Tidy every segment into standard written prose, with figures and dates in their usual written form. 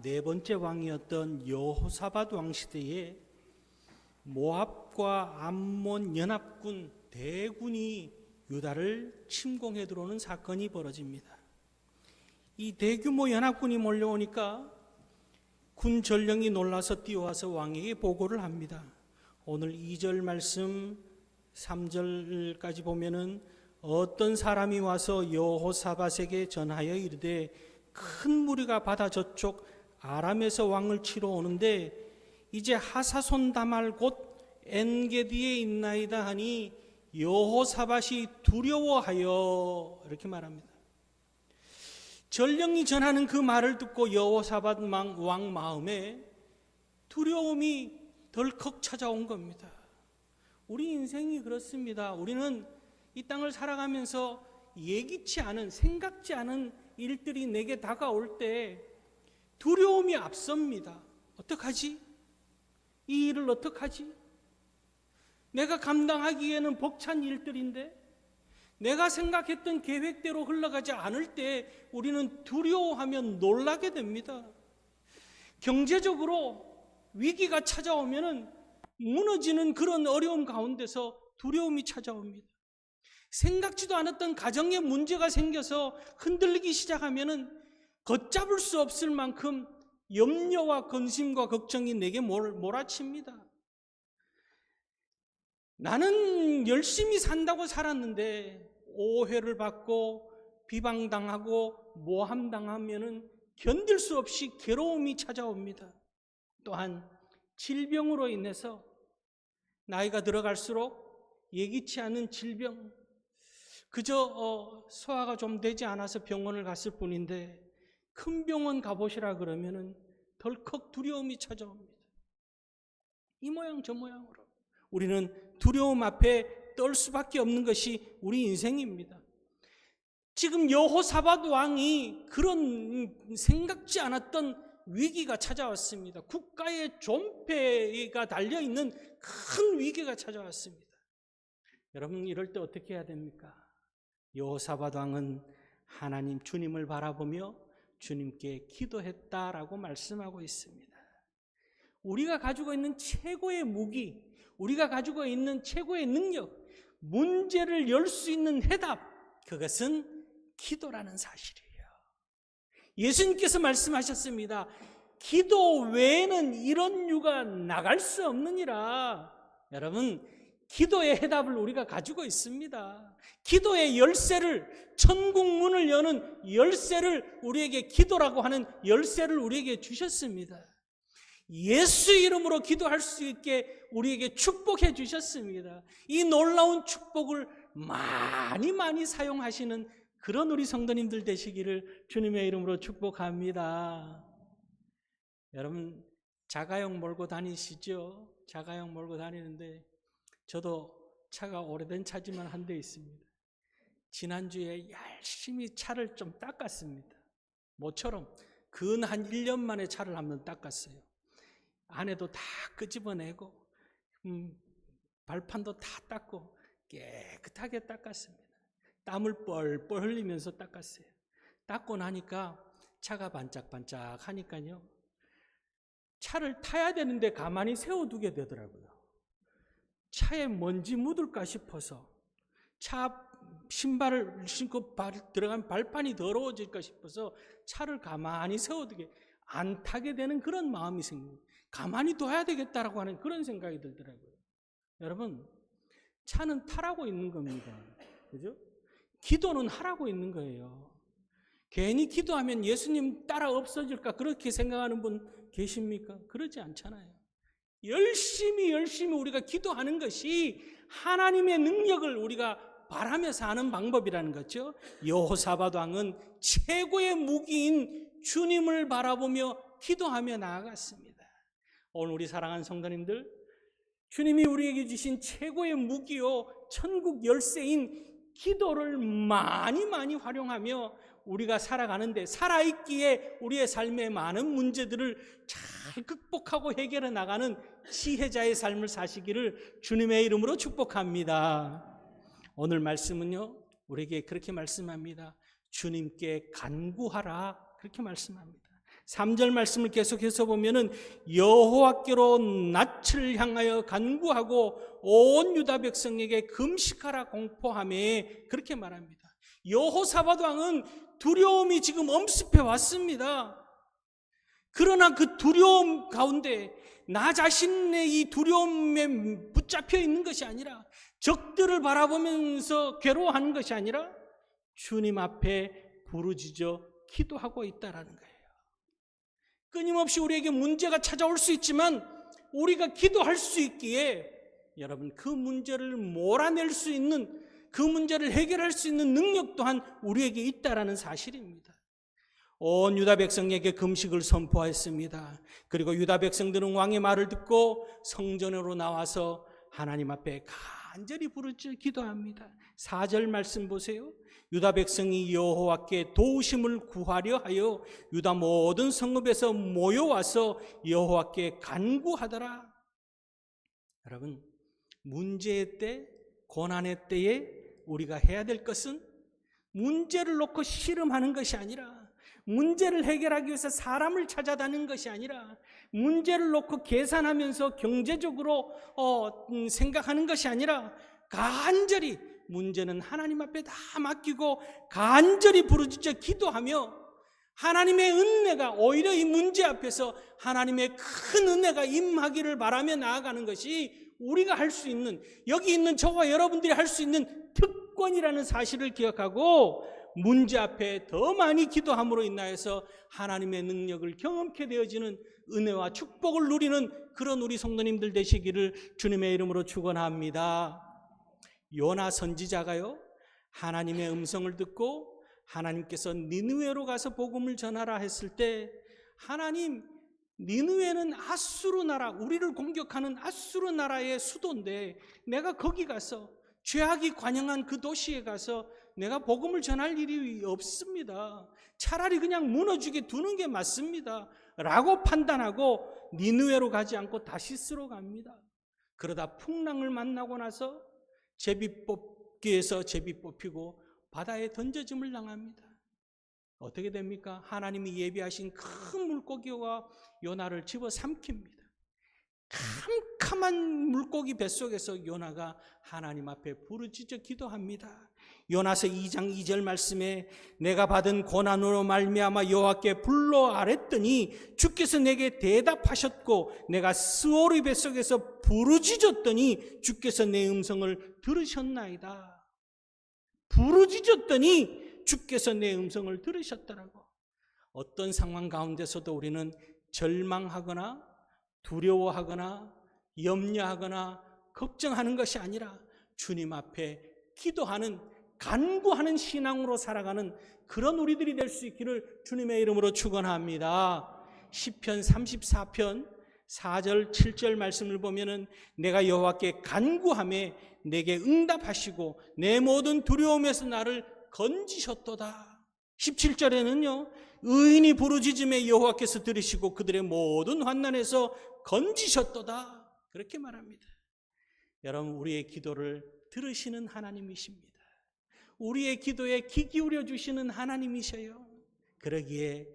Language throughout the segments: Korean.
네 번째 왕이었던 여호사밧 왕 시대에 모압과 암몬 연합군 대군이 유다를 침공해 들어오는 사건이 벌어집니다. 이 대규모 연합군이 몰려오니까 군 전령이 놀라서 뛰어와서 왕에게 보고를 합니다. 오늘 2절 말씀 3절까지 보면은 어떤 사람이 와서 여호사밧에게 전하여 이르되 큰 무리가 바다 저쪽 아람에서 왕을 치러 오는데 이제 하사손 다말 곧 엔게디에 있나이다 하니 여호사밧이 두려워하여 이렇게 말합니다. 전령이 전하는 그 말을 듣고 여호사밧 왕 마음에 두려움이 덜컥 찾아온 겁니다. 우리 인생이 그렇습니다. 우리는 이 땅을 살아가면서 예기치 않은, 생각지 않은 일들이 내게 다가올 때 두려움이 앞섭니다. 어떡하지? 이 일을 어떡하지? 내가 감당하기에는 벅찬 일들인데 내가 생각했던 계획대로 흘러가지 않을 때 우리는 두려워하며 놀라게 됩니다. 경제적으로 위기가 찾아오면은 무너지는 그런 어려움 가운데서 두려움이 찾아옵니다. 생각지도 않았던 가정에 문제가 생겨서 흔들리기 시작하면은 걷잡을 수 없을 만큼 염려와 근심과 걱정이 내게 몰아칩니다. 나는 열심히 산다고 살았는데 오해를 받고 비방당하고 모함당하면은 견딜 수 없이 괴로움이 찾아옵니다. 또한 질병으로 인해서 나이가 들어갈수록 예기치 않은 질병, 그저 소화가 좀 되지 않아서 병원을 갔을 뿐인데 큰 병원 가보시라 그러면은 덜컥 두려움이 찾아옵니다. 이 모양 저 모양으로 우리는 두려움 앞에 떨 수밖에 없는 것이 우리 인생입니다. 지금 여호사밧 왕이 그런 생각지 않았던 위기가 찾아왔습니다. 국가의 존폐가 달려있는 큰 위기가 찾아왔습니다. 여러분, 이럴 때 어떻게 해야 됩니까? 여호사밧 왕은 하나님 주님을 바라보며 주님께 기도했다라고 말씀하고 있습니다. 우리가 가지고 있는 최고의 무기, 우리가 가지고 있는 최고의 능력, 문제를 열 수 있는 해답, 그것은 기도라는 사실이에요. 예수님께서 말씀하셨습니다. 기도 외에는 이런 유가 나갈 수 없느니라. 여러분, 기도의 해답을 우리가 가지고 있습니다. 기도의 열쇠를, 천국 문을 여는 열쇠를 우리에게, 기도라고 하는 열쇠를 우리에게 주셨습니다. 예수 이름으로 기도할 수 있게 우리에게 축복해 주셨습니다. 이 놀라운 축복을 많이 사용하시는 그런 우리 성도님들 되시기를 주님의 이름으로 축복합니다. 여러분, 자가용 몰고 다니시죠? 자가용 몰고 다니는데 저도 차가 오래된 차지만 한 대 있습니다. 지난주에 열심히 차를 좀 닦았습니다. 모처럼 근 한 1년 만에 차를 한번 닦았어요. 안에도 다 끄집어내고 발판도 다 닦고 깨끗하게 닦았습니다. 땀을 뻘뻘 흘리면서 닦았어요. 닦고 나니까 차가 반짝반짝 하니까요, 차를 타야 되는데 가만히 세워두게 되더라고요. 차에 먼지 묻을까 싶어서, 차 신발을 신고 들어간 발판이 더러워질까 싶어서 차를 가만히 세워두게, 안 타게 되는 그런 마음이 생깁니다. 가만히 둬야 되겠다라고 하는 그런 생각이 들더라고요. 여러분, 차는 타라고 있는 겁니다. 그죠? 기도는 하라고 있는 거예요. 괜히 기도하면 예수님 따라 없어질까 그렇게 생각하는 분 계십니까? 그러지 않잖아요. 열심히 우리가 기도하는 것이 하나님의 능력을 우리가 바라며 사는 방법이라는 거죠. 여호사밧 왕은 최고의 무기인 주님을 바라보며 기도하며 나아갔습니다. 오늘 우리 사랑하는 성도님들, 주님이 우리에게 주신 최고의 무기요, 천국 열쇠인 기도를 많이 활용하며 우리가 살아가는데, 살아있기에 우리의 삶의 많은 문제들을 잘 극복하고 해결해 나가는 지혜자의 삶을 사시기를 주님의 이름으로 축복합니다. 오늘 말씀은요, 우리에게 그렇게 말씀합니다. 주님께 간구하라, 그렇게 말씀합니다. 3절 말씀을 계속해서 보면은 여호와께로 낯을 향하여 간구하고 온 유다 백성에게 금식하라 공포하며 그렇게 말합니다. 여호사밧 왕은 두려움이 지금 엄습해 왔습니다. 그러나 그 두려움 가운데 나 자신의 이 두려움에 붙잡혀 있는 것이 아니라, 적들을 바라보면서 괴로워하는 것이 아니라 주님 앞에 부르짖어 기도하고 있다라는 거예요. 끊임없이 우리에게 문제가 찾아올 수 있지만 우리가 기도할 수 있기에 여러분, 그 문제를 몰아낼 수 있는, 그 문제를 해결할 수 있는 능력 또한 우리에게 있다라는 사실입니다. 온 유다 백성에게 금식을 선포했습니다. 그리고 유다 백성들은 왕의 말을 듣고 성전으로 나와서 하나님 앞에 간절히 부르짖어 기도합니다. 4절 말씀 보세요. 유다 백성이 여호와께 도우심을 구하려 하여 유다 모든 성읍에서 모여와서 여호와께 간구하더라. 여러분, 문제의 때, 고난의 때에 우리가 해야 될 것은 문제를 놓고 씨름하는 것이 아니라, 문제를 해결하기 위해서 사람을 찾아다니는 것이 아니라, 문제를 놓고 계산하면서 경제적으로 생각하는 것이 아니라, 간절히 문제는 하나님 앞에 다 맡기고 간절히 부르짖어 기도하며 하나님의 은혜가, 오히려 이 문제 앞에서 하나님의 큰 은혜가 임하기를 바라며 나아가는 것이 우리가 할 수 있는, 여기 있는 저와 여러분들이 할 수 있는 특권이라는 사실을 기억하고 문제 앞에 더 많이 기도함으로 인하여서 하나님의 능력을 경험케 되어지는 은혜와 축복을 누리는 그런 우리 성도님들 되시기를 주님의 이름으로 축원합니다. 요나 선지자가요, 하나님의 음성을 듣고 하나님께서 니느웨로 가서 복음을 전하라 했을 때, 하나님, 니느웨는 아수르 나라, 우리를 공격하는 아수르 나라의 수도인데 내가 거기 가서, 죄악이 관영한 그 도시에 가서 내가 복음을 전할 일이 없습니다. 차라리 그냥 무너지게 두는 게 맞습니다 라고 판단하고 니느웨로 가지 않고 다시스로 갑니다. 그러다 풍랑을 만나고 나서 제비뽑기에서 제비 뽑히고 바다에 던져짐을 당합니다. 어떻게 됩니까? 하나님이 예비하신 큰 물고기와 요나를 집어삼킵니다. 캄캄한 물고기 뱃속에서 요나가 하나님 앞에 부르짖어 기도합니다. 요나서 2장 2절 말씀에 내가 받은 고난으로 말미암아 여호와께 불러 아뢰더니 주께서 내게 대답하셨고 내가 스오르 뱃속에서 부르짖었더니 주께서 내 음성을 들으셨나이다. 부르짖었더니 주께서 내 음성을 들으셨더라고. 어떤 상황 가운데서도 우리는 절망하거나 두려워하거나 염려하거나 걱정하는 것이 아니라 주님 앞에 기도하는, 간구하는 신앙으로 살아가는 그런 우리들이 될 수 있기를 주님의 이름으로 축원합니다. 시편 34편 4절 7절 말씀을 보면은 내가 여호와께 간구하며 내게 응답하시고 내 모든 두려움에서 나를 건지셨도다. 17절에는요, 의인이 부르짖음에 여호와께서 들으시고 그들의 모든 환난에서 건지셨도다. 그렇게 말합니다. 여러분, 우리의 기도를 들으시는 하나님이십니다. 우리의 기도에 귀 기울여 주시는 하나님이셔요. 그러기에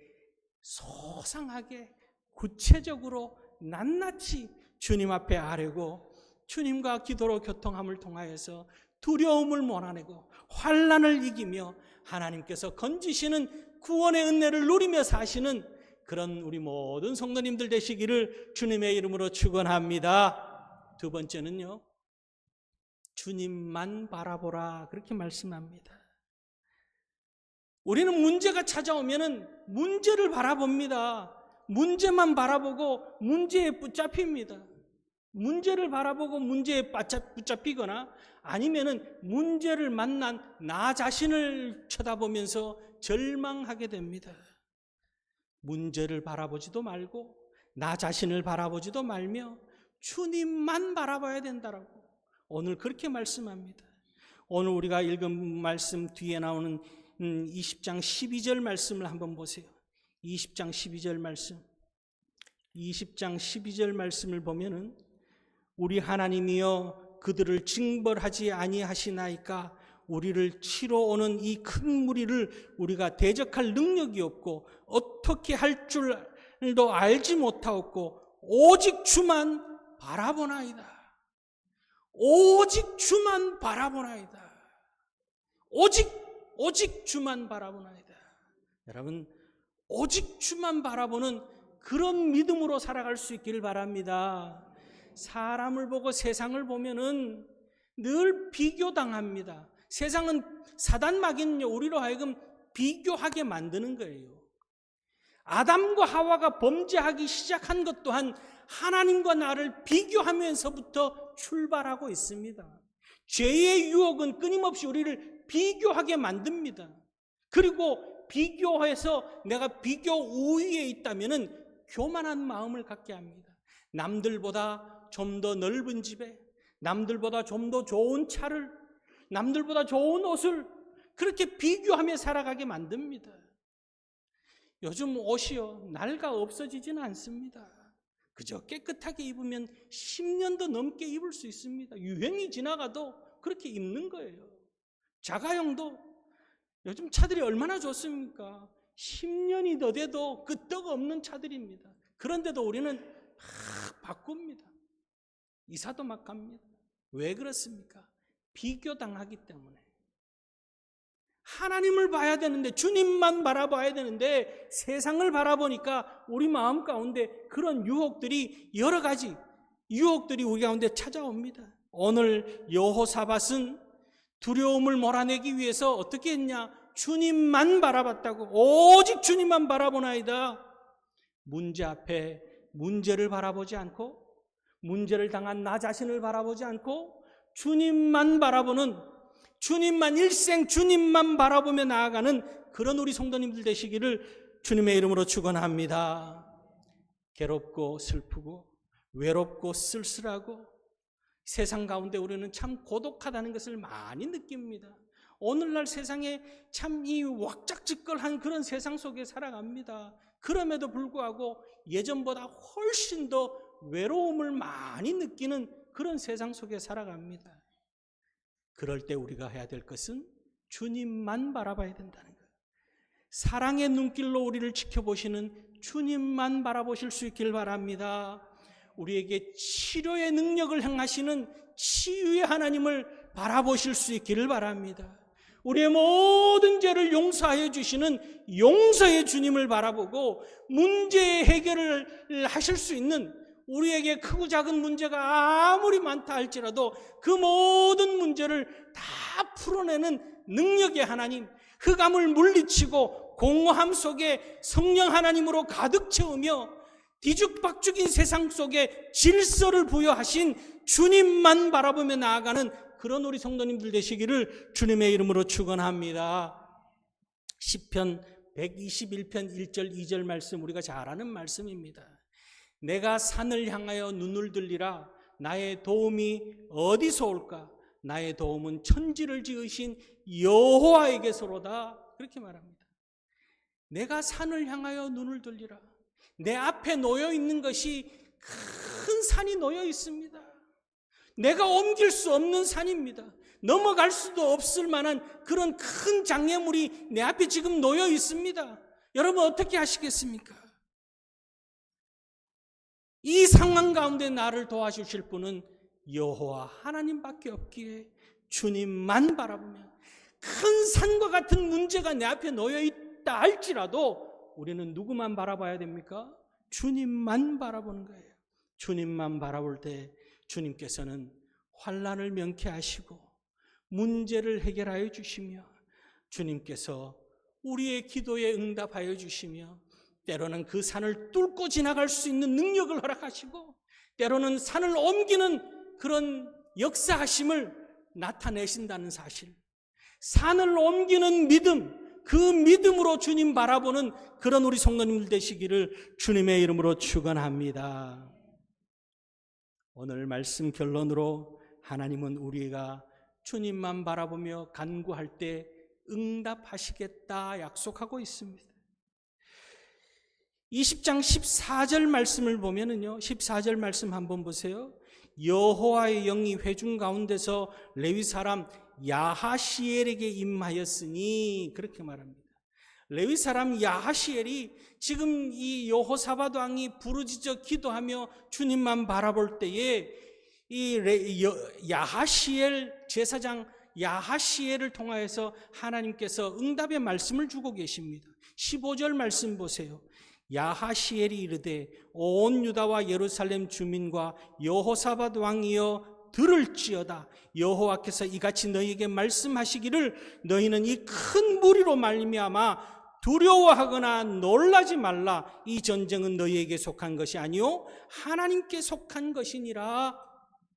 소상하게 구체적으로 낱낱이 주님 앞에 아뢰고 주님과 기도로 교통함을 통하여서 두려움을 몰아내고 환난을 이기며 하나님께서 건지시는 구원의 은혜를 누리며 사시는 그런 우리 모든 성도님들 되시기를 주님의 이름으로 축원합니다. 두 번째는요, 주님만 바라보라 그렇게 말씀합니다. 우리는 문제가 찾아오면은 문제를 바라봅니다. 문제만 바라보고 문제에 붙잡힙니다. 문제를 바라보고 문제에 붙잡히거나 아니면은 문제를 만난 나 자신을 쳐다보면서 절망하게 됩니다. 문제를 바라보지도 말고 나 자신을 바라보지도 말며 주님만 바라봐야 된다라고 오늘 그렇게 말씀합니다. 오늘 우리가 읽은 말씀 뒤에 나오는 20장 12절 말씀을 한번 보세요. 20장 12절 말씀. 20장 12절 말씀을 보면은 우리 하나님이여 그들을 징벌하지 아니하시나이까 우리를 치러 오는 이 큰 무리를 우리가 대적할 능력이 없고 어떻게 할 줄 알지 못하옵고 오직 주만 바라보나이다. 오직 주만 바라보나이다. 오직 주만 바라보나이다. 여러분, 오직 주만 바라보는 그런 믿음으로 살아갈 수 있기를 바랍니다. 사람을 보고 세상을 보면은 늘 비교당합니다. 세상은 사단마귀는요, 우리로 하여금 비교하게 만드는 거예요. 아담과 하와가 범죄하기 시작한 것 또한 하나님과 나를 비교하면서부터 출발하고 있습니다. 죄의 유혹은 끊임없이 우리를 비교하게 만듭니다. 그리고 비교해서 내가 비교 우위에 있다면은 교만한 마음을 갖게 합니다. 남들보다 좀 더 넓은 집에, 남들보다 좀 더 좋은 차를, 남들보다 좋은 옷을 그렇게 비교하며 살아가게 만듭니다. 요즘 옷이요, 낡아 없어지지는 않습니다. 그저 깨끗하게 입으면 10년도 넘게 입을 수 있습니다. 유행이 지나가도 그렇게 입는 거예요. 자가용도 요즘 차들이 얼마나 좋습니까? 10년이 더 돼도 끄떡없는 차들입니다. 그런데도 우리는 막 바꿉니다. 이사도 막 갑니다. 왜 그렇습니까? 비교당하기 때문에. 하나님을 봐야 되는데, 주님만 바라봐야 되는데 세상을 바라보니까 우리 마음 가운데 그런 유혹들이, 여러 가지 유혹들이 우리 가운데 찾아옵니다. 오늘 여호사밧은 두려움을 몰아내기 위해서 어떻게 했냐? 주님만 바라봤다고. 오직 주님만 바라보나이다. 문제 앞에 문제를 바라보지 않고, 문제를 당한 나 자신을 바라보지 않고 주님만 바라보는, 주님만, 일생 주님만 바라보며 나아가는 그런 우리 성도님들 되시기를 주님의 이름으로 축원합니다. 괴롭고 슬프고 외롭고 쓸쓸하고 세상 가운데 우리는 참 고독하다는 것을 많이 느낍니다. 오늘날 세상에 참 이 왁작지껄한 그런 세상 속에 살아갑니다. 그럼에도 불구하고 예전보다 훨씬 더 외로움을 많이 느끼는 그런 세상 속에 살아갑니다. 그럴 때 우리가 해야 될 것은 주님만 바라봐야 된다는 거예요. 사랑의 눈길로 우리를 지켜보시는 주님만 바라보실 수 있길 바랍니다. 우리에게 치료의 능력을 행하시는 치유의 하나님을 바라보실 수 있기를 바랍니다. 우리의 모든 죄를 용서하여 주시는 용서의 주님을 바라보고 문제의 해결을 하실 수 있는, 우리에게 크고 작은 문제가 아무리 많다 할지라도 그 모든 문제를 다 풀어내는 능력의 하나님, 흑암을 물리치고 공허함 속에 성령 하나님으로 가득 채우며 뒤죽박죽인 세상 속에 질서를 부여하신 주님만 바라보며 나아가는 그런 우리 성도님들 되시기를 주님의 이름으로 축원합니다. 시편 121편 1절 2절 말씀, 우리가 잘 아는 말씀입니다. 내가 산을 향하여 눈을 들리라. 나의 도움이 어디서 올까? 나의 도움은 천지를 지으신 여호와에게서로다. 그렇게 말합니다. 내가 산을 향하여 눈을 들리라. 내 앞에 놓여 있는 것이 큰 산이 놓여 있습니다. 내가 옮길 수 없는 산입니다. 넘어갈 수도 없을 만한 그런 큰 장애물이 내 앞에 지금 놓여 있습니다. 여러분 어떻게 하시겠습니까? 이 상황 가운데 나를 도와주실 분은 여호와 하나님밖에 없기에 주님만 바라보며, 큰 산과 같은 문제가 내 앞에 놓여 있다 할지라도 우리는 누구만 바라봐야 됩니까? 주님만 바라보는 거예요. 주님만 바라볼 때 주님께서는 환난을 명쾌하시고 문제를 해결하여 주시며, 주님께서 우리의 기도에 응답하여 주시며, 때로는 그 산을 뚫고 지나갈 수 있는 능력을 허락하시고, 때로는 산을 옮기는 그런 역사하심을 나타내신다는 사실, 산을 옮기는 믿음, 그 믿음으로 주님 바라보는 그런 우리 성도님들 되시기를 주님의 이름으로 축원합니다. 오늘 말씀 결론으로 하나님은 우리가 주님만 바라보며 간구할 때 응답하시겠다 약속하고 있습니다. 20장 14절 말씀을 보면은요, 14절 말씀 한번 보세요. 여호와의 영이 회중 가운데서 레위 사람 야하시엘에게 임하였으니, 그렇게 말합니다. 레위 사람 야하시엘이 지금 이 여호사밧 왕이 부르짖어 기도하며 주님만 바라볼 때에 야하시엘 제사장 야하시엘을 통하여서 하나님께서 응답의 말씀을 주고 계십니다. 15절 말씀 보세요. 야하시엘이 이르되 온 유다와 예루살렘 주민과 여호사밧 왕이여 들을지어다. 여호와께서 이같이 너희에게 말씀하시기를 너희는 이 큰 무리로 말미암아 두려워하거나 놀라지 말라. 이 전쟁은 너희에게 속한 것이 아니요 하나님께 속한 것이니라.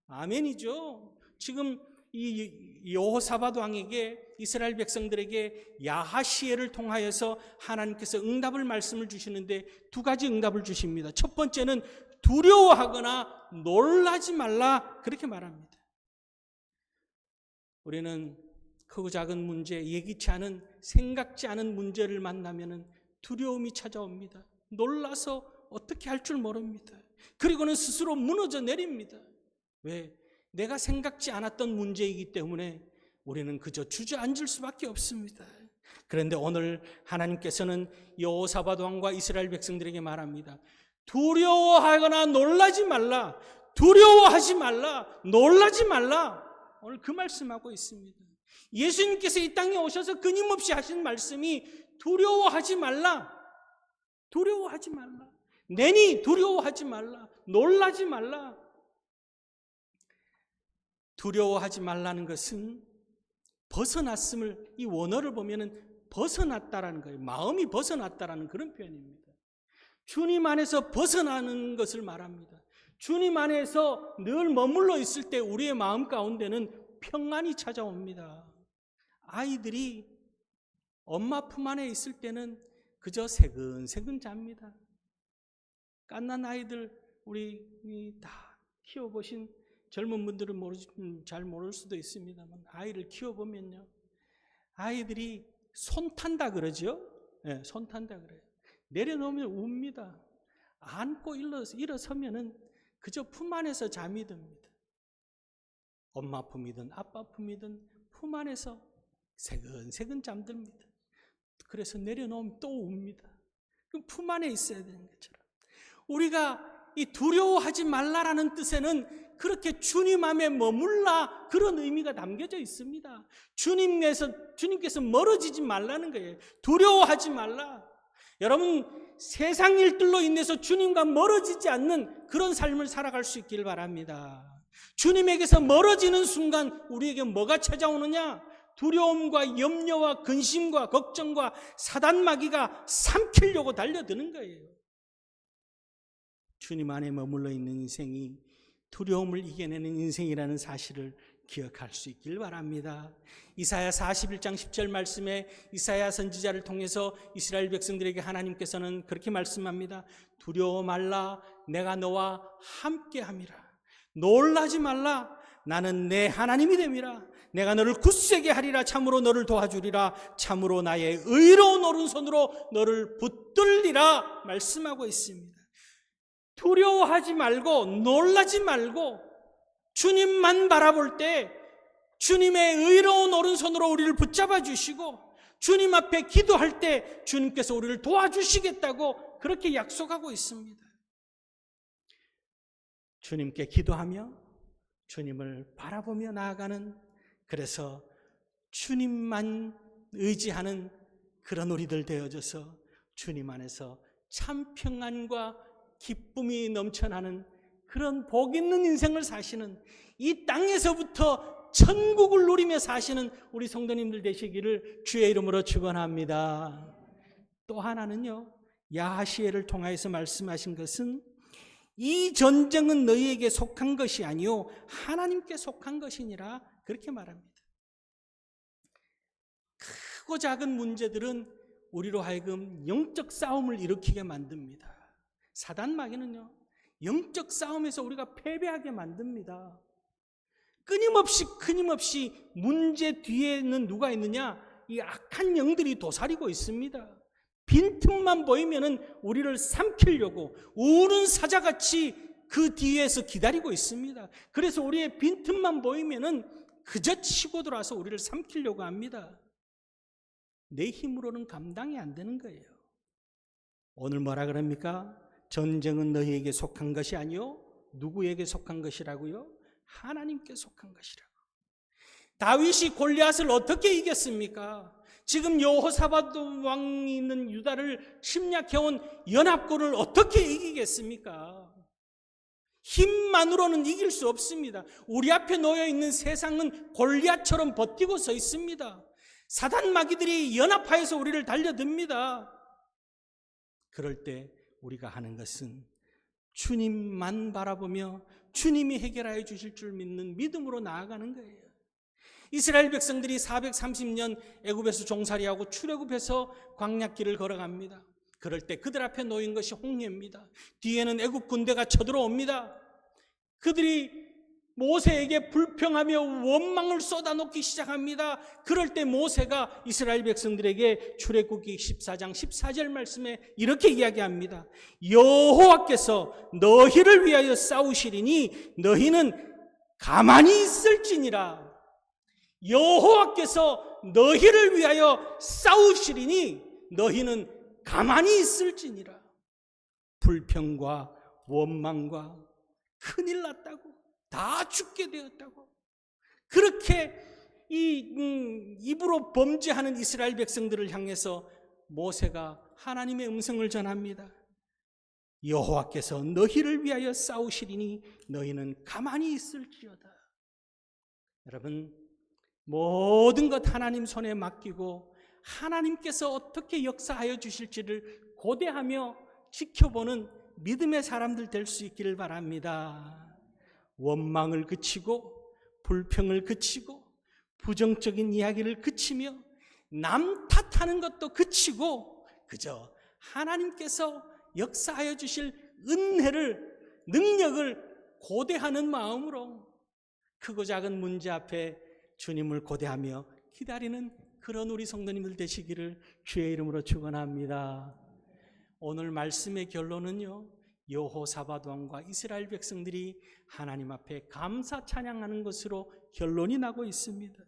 아멘이죠. 지금 이 여호사밧 왕에게 이스라엘 백성들에게 야하시엘을 통하여서 하나님께서 응답을 말씀을 주시는데 두 가지 응답을 주십니다. 첫 번째는 두려워하거나 놀라지 말라 그렇게 말합니다. 우리는 크고 작은 문제, 예기치 않은 생각지 않은 문제를 만나면 두려움이 찾아옵니다. 놀라서 어떻게 할 줄 모릅니다. 그리고는 스스로 무너져 내립니다. 왜? 내가 생각지 않았던 문제이기 때문에 우리는 그저 주저앉을 수밖에 없습니다. 그런데 오늘 하나님께서는 여호사밧 왕과 이스라엘 백성들에게 말합니다. 두려워하거나 놀라지 말라. 두려워하지 말라. 놀라지 말라. 오늘 그 말씀하고 있습니다. 예수님께서 이 땅에 오셔서 끊임없이 하신 말씀이 두려워하지 말라. 두려워하지 말라. 내니 두려워하지 말라. 놀라지 말라. 두려워하지 말라는 것은 벗어났음을, 이 원어를 보면은 벗어났다라는 거예요. 마음이 벗어났다라는 그런 표현입니다. 주님 안에서 벗어나는 것을 말합니다. 주님 안에서 늘 머물러 있을 때 우리의 마음 가운데는 평안이 찾아옵니다. 아이들이 엄마 품 안에 있을 때는 그저 새근새근 잡니다. 갓난 아이들 우리 다 키워보신 젊은 분들은 잘 모를 수도 있습니다만 아이를 키워보면요, 아이들이 손 탄다 그러죠. 네, 손 탄다 그래요. 내려놓으면 웁니다. 안고 일어서면은 그저 품 안에서 잠이 듭니다. 엄마 품이든 아빠 품이든 품 안에서 새근새근 잠듭니다. 그래서 내려놓으면 또 웁니다. 그럼 품 안에 있어야 되는 것처럼 우리가 이 두려워하지 말라라는 뜻에는 그렇게 주님 안에 머물라 그런 의미가 담겨져 있습니다. 주님께서 멀어지지 말라는 거예요. 두려워하지 말라. 여러분, 세상 일들로 인해서 주님과 멀어지지 않는 그런 삶을 살아갈 수 있길 바랍니다. 주님에게서 멀어지는 순간 우리에게 뭐가 찾아오느냐? 두려움과 염려와 근심과 걱정과 사단마귀가 삼키려고 달려드는 거예요. 주님 안에 머물러 있는 인생이 두려움을 이겨내는 인생이라는 사실을 기억할 수 있길 바랍니다. 이사야 41장 10절 말씀에 이사야 선지자를 통해서 이스라엘 백성들에게 하나님께서는 그렇게 말씀합니다. 두려워 말라, 내가 너와 함께함이라. 놀라지 말라, 나는 내 하나님이 됨이라. 내가 너를 굳세게 하리라. 참으로 너를 도와주리라. 참으로 나의 의로운 오른손으로 너를 붙들리라 말씀하고 있습니다. 두려워하지 말고 놀라지 말고 주님만 바라볼 때 주님의 의로운 오른손으로 우리를 붙잡아 주시고 주님 앞에 기도할 때 주님께서 우리를 도와주시겠다고 그렇게 약속하고 있습니다. 주님께 기도하며 주님을 바라보며 나아가는, 그래서 주님만 의지하는 그런 우리들 되어져서 주님 안에서 참 평안과 기쁨이 넘쳐나는 그런 복 있는 인생을 사시는, 이 땅에서부터 천국을 누리며 사시는 우리 성도님들 되시기를 주의 이름으로 축원합니다. 또 하나는요, 야하시엘을 통하여서 말씀하신 것은 이 전쟁은 너희에게 속한 것이 아니요 하나님께 속한 것이니라 그렇게 말합니다. 크고 작은 문제들은 우리로 하여금 영적 싸움을 일으키게 만듭니다. 사단마귀는요, 영적 싸움에서 우리가 패배하게 만듭니다. 끊임없이 문제 뒤에는 누가 있느냐? 이 악한 영들이 도사리고 있습니다. 빈틈만 보이면은 우리를 삼키려고 우는 사자같이 그 뒤에서 기다리고 있습니다. 그래서 우리의 빈틈만 보이면은 그저 치고 들어와서 우리를 삼키려고 합니다. 내 힘으로는 감당이 안 되는 거예요. 오늘 뭐라 그럽니까? 전쟁은 너희에게 속한 것이 아니요 누구에게 속한 것이라고요? 하나님께 속한 것이라고. 다윗이 골리앗을 어떻게 이겼습니까? 지금 여호사밧 왕이 있는 유다를 침략해온 연합군을 어떻게 이기겠습니까? 힘만으로는 이길 수 없습니다. 우리 앞에 놓여 있는 세상은 골리앗처럼 버티고 서 있습니다. 사단 마귀들이 연합하여서 우리를 달려듭니다. 그럴 때 우리가 하는 것은 주님만 바라보며 주님이 해결하여 주실 줄 믿는 믿음으로 나아가는 거예요. 이스라엘 백성들이 430년 애굽에서 종살이하고 출애굽해서 광야길을 걸어갑니다. 그럴 때 그들 앞에 놓인 것이 홍해입니다. 뒤에는 애굽 군대가 쳐들어옵니다. 그들이 모세에게 불평하며 원망을 쏟아놓기 시작합니다. 그럴 때 모세가 이스라엘 백성들에게 출애굽기 14장 14절 말씀에 이렇게 이야기합니다. 여호와께서 너희를 위하여 싸우시리니 너희는 가만히 있을지니라. 여호와께서 너희를 위하여 싸우시리니 너희는 가만히 있을지니라. 불평과 원망과 큰일 났다고, 다 죽게 되었다고, 그렇게 입으로 범죄하는 이스라엘 백성들을 향해서 모세가 하나님의 음성을 전합니다. 여호와께서 너희를 위하여 싸우시리니 너희는 가만히 있을지어다. 여러분, 모든 것 하나님 손에 맡기고 하나님께서 어떻게 역사하여 주실지를 고대하며 지켜보는 믿음의 사람들 될 수 있기를 바랍니다. 원망을 그치고 불평을 그치고 부정적인 이야기를 그치며 남 탓하는 것도 그치고 그저 하나님께서 역사하여 주실 은혜를, 능력을 고대하는 마음으로 크고 작은 문제 앞에 주님을 고대하며 기다리는 그런 우리 성도님들 되시기를 주의 이름으로 축원합니다. 오늘 말씀의 결론은요, 여호사밧 왕과 이스라엘 백성들이 하나님 앞에 감사 찬양하는 것으로 결론이 나고 있습니다.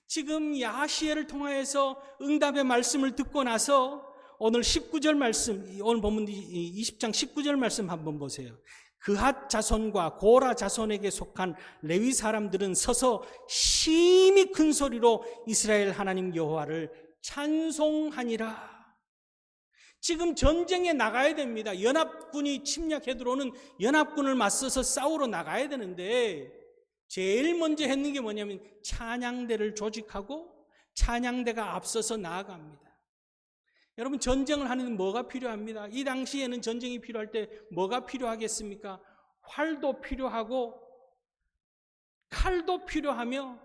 지금 야시엘을 통하여서 응답의 말씀을 듣고 나서 오늘 19절 말씀, 오늘 본문 20장 19절 말씀 한번 보세요. 그핫 자손과 고라 자손에게 속한 레위 사람들은 서서 심히 큰 소리로 이스라엘 하나님 여호와를 찬송하니라. 지금 전쟁에 나가야 됩니다. 연합군이 침략해 들어오는 연합군을 맞서서 싸우러 나가야 되는데 제일 먼저 했는 게 뭐냐면 찬양대를 조직하고 찬양대가 앞서서 나아갑니다. 여러분, 전쟁을 하는 뭐가 필요합니다. 이 당시에는 전쟁이 필요할 때 뭐가 필요하겠습니까? 활도 필요하고 칼도 필요하며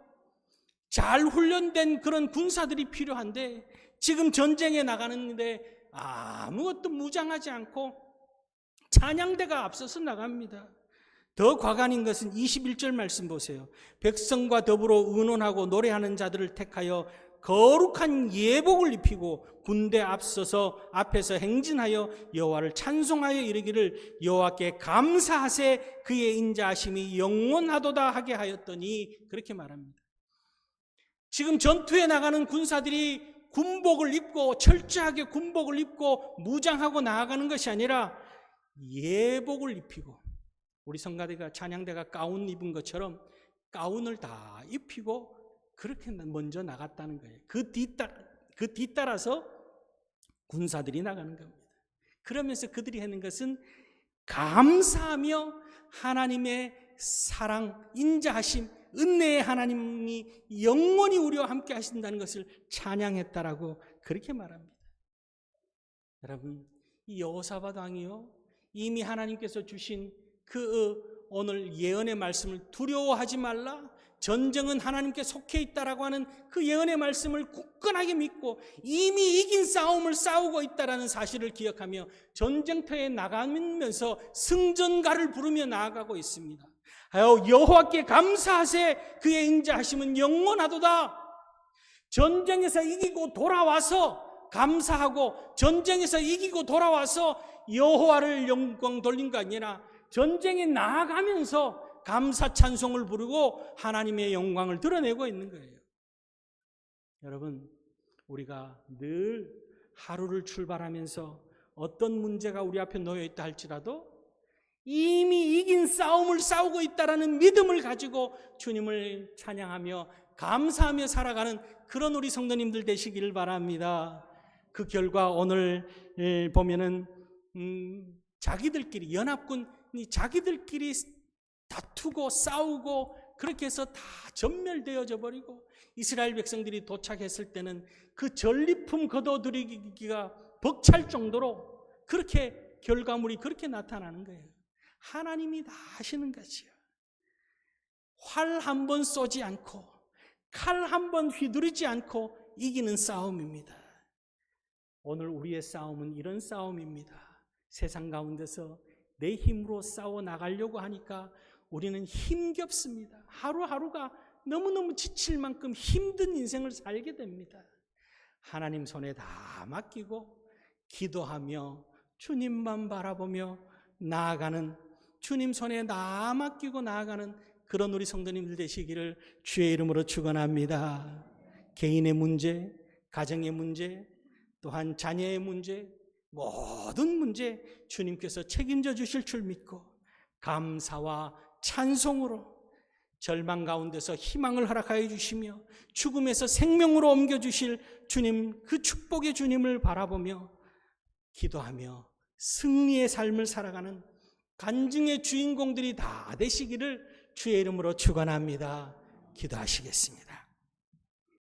잘 훈련된 그런 군사들이 필요한데 지금 전쟁에 나가는데 아무것도 무장하지 않고 찬양대가 앞서서 나갑니다. 더 과간인 것은 21절 말씀 보세요. 백성과 더불어 의논하고 노래하는 자들을 택하여 거룩한 예복을 입히고 군대 앞서서 앞에서 행진하여 여호와를 찬송하여 이르기를 여호와께 감사하세 그의 인자하심이 영원하도다 하게 하였더니, 그렇게 말합니다. 지금 전투에 나가는 군사들이 군복을 입고 철저하게 군복을 입고 무장하고 나아가는 것이 아니라 예복을 입히고, 우리 성가대가 찬양대가 가운 입은 것처럼 가운을 다 입히고 그렇게 먼저 나갔다는 거예요. 그 뒤따라서 군사들이 나가는 겁니다. 그러면서 그들이 하는 것은 감사하며 하나님의 사랑, 인자하심, 은혜의 하나님이 영원히 우리와 함께 하신다는 것을 찬양했다라고 그렇게 말합니다. 여러분, 이 여호사밧 왕이요, 이미 하나님께서 주신 그 오늘 예언의 말씀을 두려워하지 말라, 전쟁은 하나님께 속해 있다라고 하는 그 예언의 말씀을 굳건하게 믿고 이미 이긴 싸움을 싸우고 있다라는 사실을 기억하며 전쟁터에 나가면서 승전가를 부르며 나아가고 있습니다. 하여 여호와께 감사하세 그의 인자하심은 영원하도다. 전쟁에서 이기고 돌아와서 감사하고 전쟁에서 이기고 돌아와서 여호와를 영광 돌린 거 아니라 전쟁에 나아가면서 감사 찬송을 부르고 하나님의 영광을 드러내고 있는 거예요. 여러분, 우리가 늘 하루를 출발하면서 어떤 문제가 우리 앞에 놓여 있다 할지라도 이미 이긴 싸움을 싸우고 있다라는 믿음을 가지고 주님을 찬양하며 감사하며 살아가는 그런 우리 성도님들 되시기를 바랍니다. 그 결과 오늘 보면은 자기들끼리 연합군이 자기들끼리 다투고 싸우고 그렇게 해서 다 전멸되어져 버리고 이스라엘 백성들이 도착했을 때는 그 전리품 거둬들이기가 벅찰 정도로 그렇게 결과물이 그렇게 나타나는 거예요. 하나님이 다 하시는 거지요. 활 한 번 쏘지 않고 칼 한 번 휘두르지 않고 이기는 싸움입니다. 오늘 우리의 싸움은 이런 싸움입니다. 세상 가운데서 내 힘으로 싸워 나가려고 하니까 우리는 힘겹습니다. 하루하루가 너무너무 지칠 만큼 힘든 인생을 살게 됩니다. 하나님 손에 다 맡기고 기도하며 주님만 바라보며 나아가는, 주님 손에 다 맡기고 나아가는 그런 우리 성도님들 되시기를 주의 이름으로 축원합니다. 개인의 문제, 가정의 문제, 또한 자녀의 문제, 모든 문제 주님께서 책임져 주실 줄 믿고 감사와 찬송으로 절망 가운데서 희망을 허락하여 주시며 죽음에서 생명으로 옮겨주실 주님, 그 축복의 주님을 바라보며 기도하며 승리의 삶을 살아가는 간증의 주인공들이 다 되시기를 주의 이름으로 축원합니다. 기도하시겠습니다.